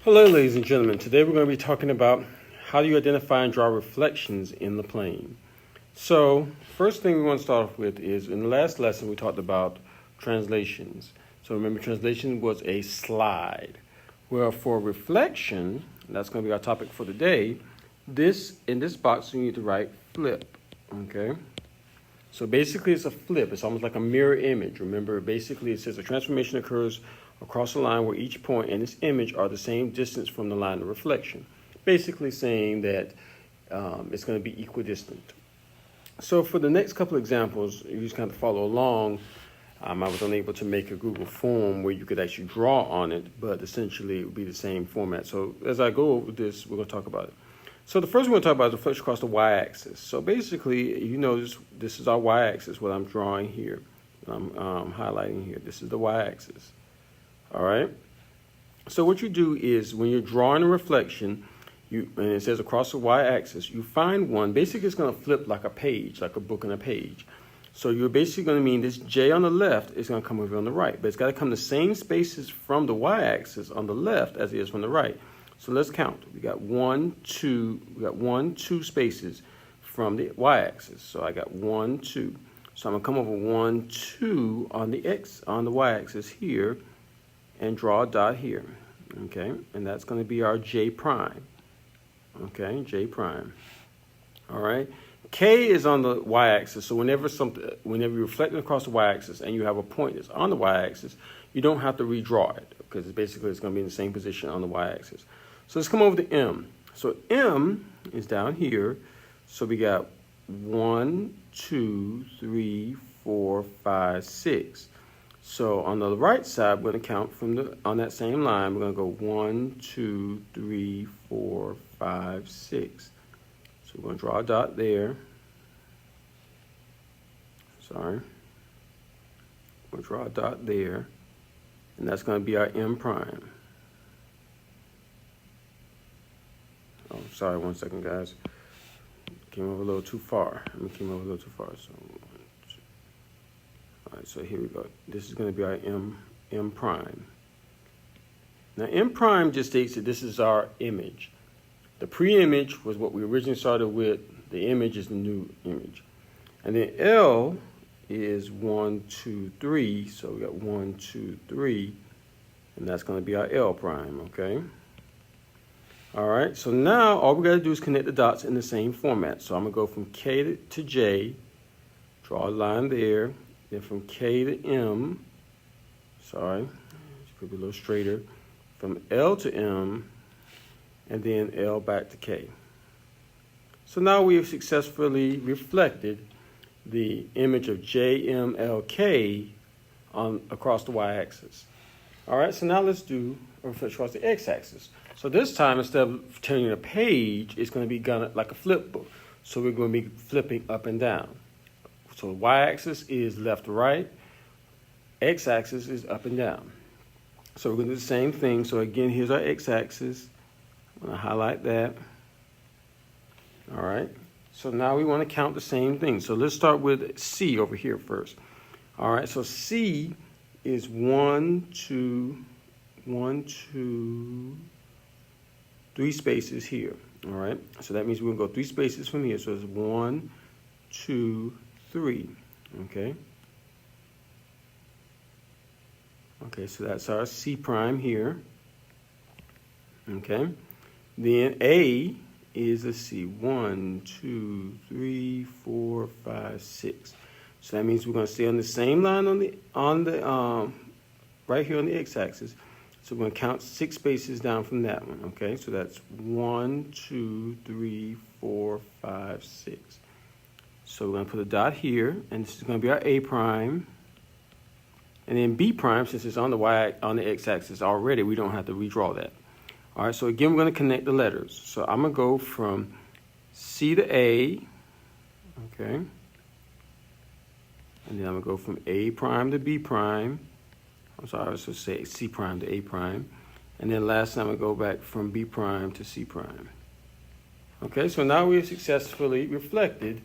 Hello, ladies and gentlemen. Today we're going to be talking about how do you identify and draw reflections in the plane. So, first thing we want to start off with is in the last lesson we talked about translations. So remember, translation was a slide. Well, for reflection, that's going to be our topic for today. In this box you need to write flip. Okay. So basically it's a flip. It's almost like a mirror image. Remember, basically it says a transformation occurs across a line where each point and its image are the same distance from the line of reflection. Basically saying that it's going to be equidistant. So for the next couple of examples, you just kind of follow along. I was unable to make a Google form where you could actually draw on it, but essentially it would be the same format. So as I go over this, we're going to talk about it. So the first we're going to talk about is reflection across the y-axis. So basically, you notice this is our y-axis, what I'm drawing here. I'm highlighting here. This is the y-axis. All right. So what you do is when you're drawing a reflection, and it says across the y-axis, you find one. Basically, it's going to flip like a page, like a book and a page. So you're basically going to mean this J on the left is going to come over on the right, but it's got to come the same spaces from the y-axis on the left as it is from the right. So let's count. We got 1, 2. We got 1, 2 spaces from the y-axis. So I got 1, 2. So I'm going to come over 1, 2 on the y-axis here, and draw a dot here. Okay, and that's going to be our J prime. Okay, J prime. All right. K is on the y-axis, so whenever you're reflecting across the y-axis and you have a point that's on the y-axis, you don't have to redraw it because it's going to be in the same position on the y-axis. So let's come over to M. So M is down here. So we got 1, 2, 3, 4, 5, 6. So on the right side, we're going to count on that same line. We're going to go 1, 2, 3, 4, 5, 6. So we're going to draw a dot there. Sorry. We'll draw a dot there. And that's going to be our M prime. Oh, sorry, 1 second, guys. Came over a little too far. So, all right, so here we go. This is going to be our M prime. Now, M prime just states that this is our image. The pre-image was what we originally started with. The image is the new image. And then L is 1, 2, 3. So we got 1, 2, 3. And that's going to be our L prime, okay? All right, so now all we got to do is connect the dots in the same format. So I'm going to go from K to J, draw a line there. Then from K to M, sorry, could be a little straighter, from L to M, and then L back to K. So now we have successfully reflected the image of JMLK across the y-axis. All right, so now let's do a reflection across the x-axis. So this time, instead of turning a page, it's going to be like a flip book. So we're going to be flipping up and down. So the y-axis is left to right, x-axis is up and down. So we're going to do the same thing. So again, here's our x-axis. I'm going to highlight that. All right. So now we want to count the same thing. So let's start with C over here first. All right. So C is 1, 2, 3 spaces here. All right. So that means we're going to go 3 spaces from here. So it's 1, 2, 3. Okay. Okay, so that's our C prime here. Okay. Then A is, let's see, 1, 2, 3, 4, 5, 6. So that means we're going to stay on the same line right here on the x-axis. So we're going to count 6 spaces down from that one. Okay, so that's 1, 2, 3, 4, 5, 6. So we're going to put a dot here, and this is going to be our A prime. And then B prime, since it's on the x-axis already, we don't have to redraw that. All right, so again, we're going to connect the letters. So I'm going to go from C to A, okay? And then I'm going to go from A prime to B prime. I'm sorry, so say C prime to A prime. And then last time I go back from B prime to C prime. Okay, so now we have successfully reflected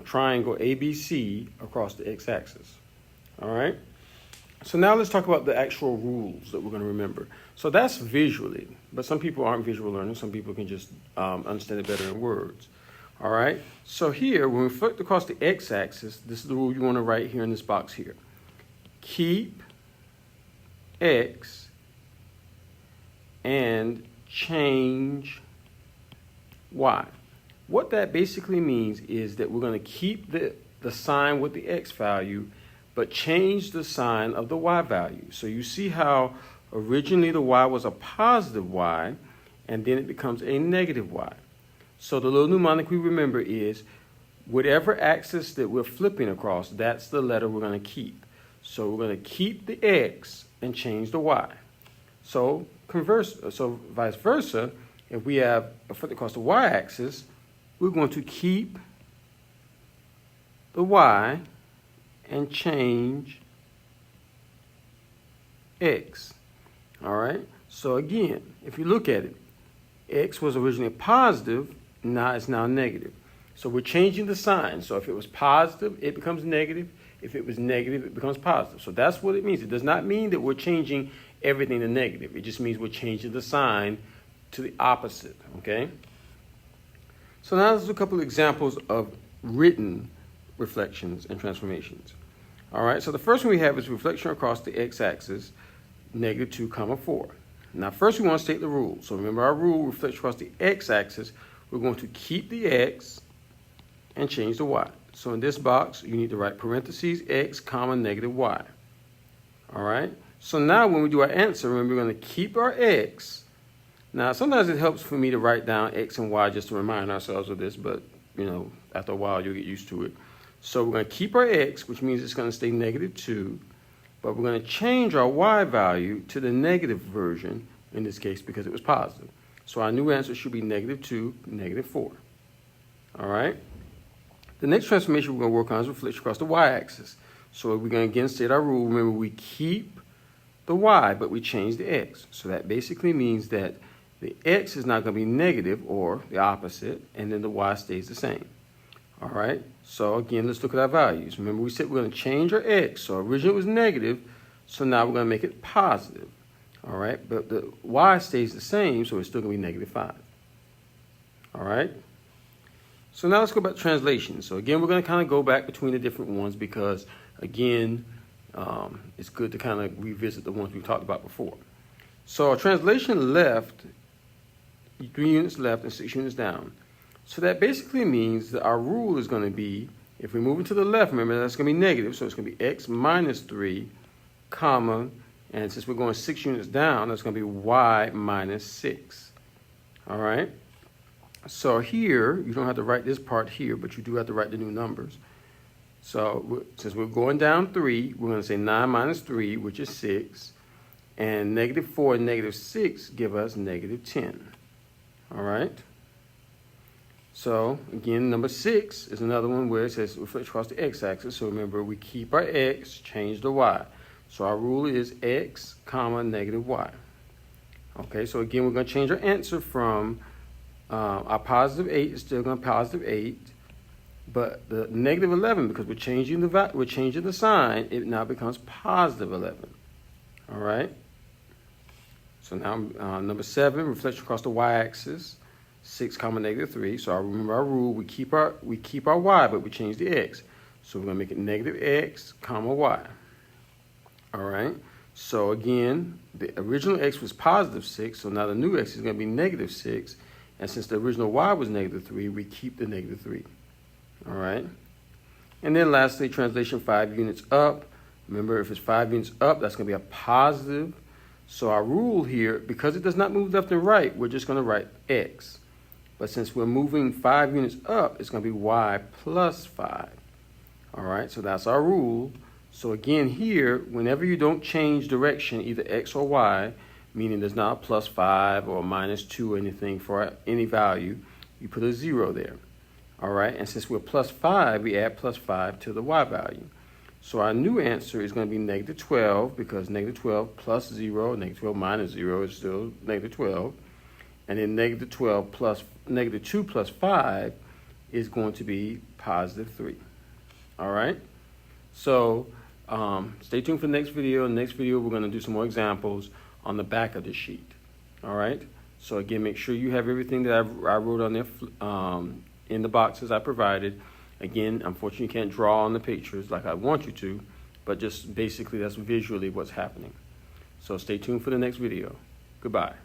triangle ABC across the x-axis. All right. So now let's talk about the actual rules that we're going to remember. So that's visually, but some people aren't visual learners. Some people can just understand it better in words. All right. So here, when we flick across the x-axis, this is the rule you want to write here in this box here. Keep x and change y. What that basically means is that we're going to keep the sign with the x value, but change the sign of the y value. So you see how originally the y was a positive y, and then it becomes a negative y. So the little mnemonic we remember is whatever axis that we're flipping across, that's the letter we're going to keep. So we're going to keep the x and change the y. So vice versa, if we have a flip across the y-axis, we're going to keep the y and change x. All right? So again, if you look at it, x was originally positive, now it's now negative. So we're changing the sign. So if it was positive, it becomes negative. If it was negative, it becomes positive. So that's what it means. It does not mean that we're changing everything to negative. It just means we're changing the sign to the opposite, okay? So now let's do a couple of examples of written reflections and transformations. All right, so the first one we have is reflection across the x-axis, -2, 4. Now first we want to state the rule. So remember our rule, reflection across the x-axis, we're going to keep the x and change the y. So in this box, you need to write parentheses x, -y. All right, so now when we do our answer, remember we're going to keep our x. Now sometimes it helps for me to write down x and y just to remind ourselves of this, but you know, after a while you'll get used to it. So we're going to keep our x, which means it's going to stay -2, but we're going to change our y value to the negative version in this case because it was positive. So our new answer should be -2, 4. All right. The next transformation we're going to work on is reflection across the y-axis. So we're going to again state our rule. Remember, we keep the y, but we change the x. So that basically means that the x is not going to be negative or the opposite, and then the y stays the same. All right, so again, let's look at our values. Remember, we said we're going to change our x. So originally it was negative, so now we're going to make it positive. All right, but the y stays the same, so it's still going to be -5. All right, so now let's go back to translation. So again, we're going to kind of go back between the different ones because, again, it's good to kind of revisit the ones we talked about before. So our translation left, 3 units left and 6 units down. So that basically means that our rule is going to be, if we move it to the left, remember that's going to be negative, so it's going to be x -3, comma, and since we're going 6 units down, that's going to be y -6. All right? So here, you don't have to write this part here, but you do have to write the new numbers. So since we're going down 3, we're going to say 9 minus 3, which is 6, and -4 and -6 give us -10. All right? So, again, number 6 is another one where it says reflect across the x-axis. So remember, we keep our x, change the y. So our rule is x, comma, -y. Okay, so again, we're going to change our answer from our +8 is still going to be +8, but the -11, because we're changing the sign, it now becomes +11. All right. So now number 7, reflection across the y-axis. 6, -3. So I remember our rule. We keep our y, but we change the x. So we're going to make it -x, y. All right. So again, the original x was +6. So now the new x is going to be -6. And since the original y was -3, we keep the -3. All right. And then lastly, translation 5 units up. Remember, if it's 5 units up, that's going to be a positive. So our rule here, because it does not move left and right, we're just going to write x. But since we're moving 5 units up, it's going to be y +5. All right, so that's our rule. So again here, whenever you don't change direction, either x or y, meaning there's not a +5 or a -2 or anything for any value, you put a 0 there. All right, and since we're +5, we add +5 to the y value. So our new answer is going to be -12, because -12 plus 0, -12 minus 0 is still -12. And then -12 plus -2 plus 5 is going to be +3. All right? So Stay tuned for the next video. In the next video, we're going to do some more examples on the back of the sheet. All right. So again, make sure you have everything that I wrote on there in the boxes I provided. Again, unfortunately, you can't draw on the pictures like I want you to, but just basically that's visually what's happening. So stay tuned for the next video. Goodbye.